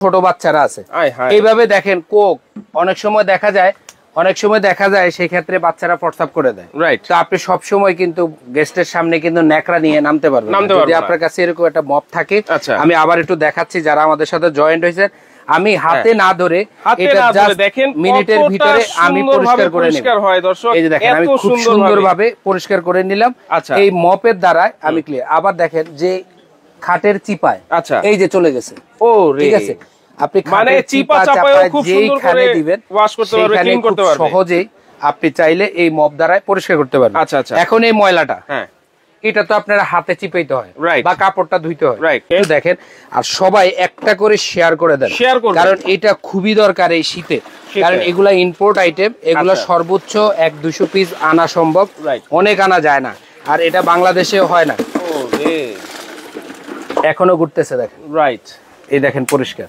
ছোট বাচ্চারা আছে এইভাবে দেখেন কোক অনেক সময় দেখা যায় সেই ক্ষেত্রে বাচ্চারা প্রস্রাব করে দেয়, রাইট? তো আপনি সব সময় কিন্তু গেস্টের সামনে কিন্তু ন্যাকড়া নিয়ে নামতে পারবেন যদি আপনার কাছে এরকম একটা মপ থাকে। আমি আবার একটু দেখাচ্ছি যারা আমাদের সাথে জয়েন্ট হয়েছেন, আমি হাতে না ধরে এটা জাস্ট মিনিটের ভিতরে আমি পরিষ্কার করে নিব। এই যে দেখেন আমি খুব সুন্দরভাবে পরিষ্কার করে নিলাম এই মপের দ্বারা। আমি ক্লিয়ার। আবার দেখেন যে খাটের চিপায় এই যে চলে গেছে, ও ঠিক আছে। আপনি মানে চিপা চাপায় খুব সুন্দর করে ওয়াশ করতে পারবেন, ক্লিন করতে পারবেন সহজেই। আপনি চাইলে এই মপ দ্বারা পরিষ্কার করতে পারবেন। আচ্ছা আচ্ছা। এখন এই ময়লাটা এটা তো আপনার হাতে চিপাইতে হয় বা কাপড়টা ধুইতে হয়, একটু দেখেন। আর সবাই একটা করে শেয়ার করে দেন, কারণ এটা খুবই দরকার এই শীতে। কারণ এগুলা ইম্পোর্ট আইটেম, এগুলা সর্বোচ্চ 1-200 পিস আনা সম্ভব, অনেক আনা যায় না। আর এটা বাংলাদেশেও হয় না। এখনো ঘুরতেছে দেখেন, রাইট? এই দেখেন পরিষ্কার।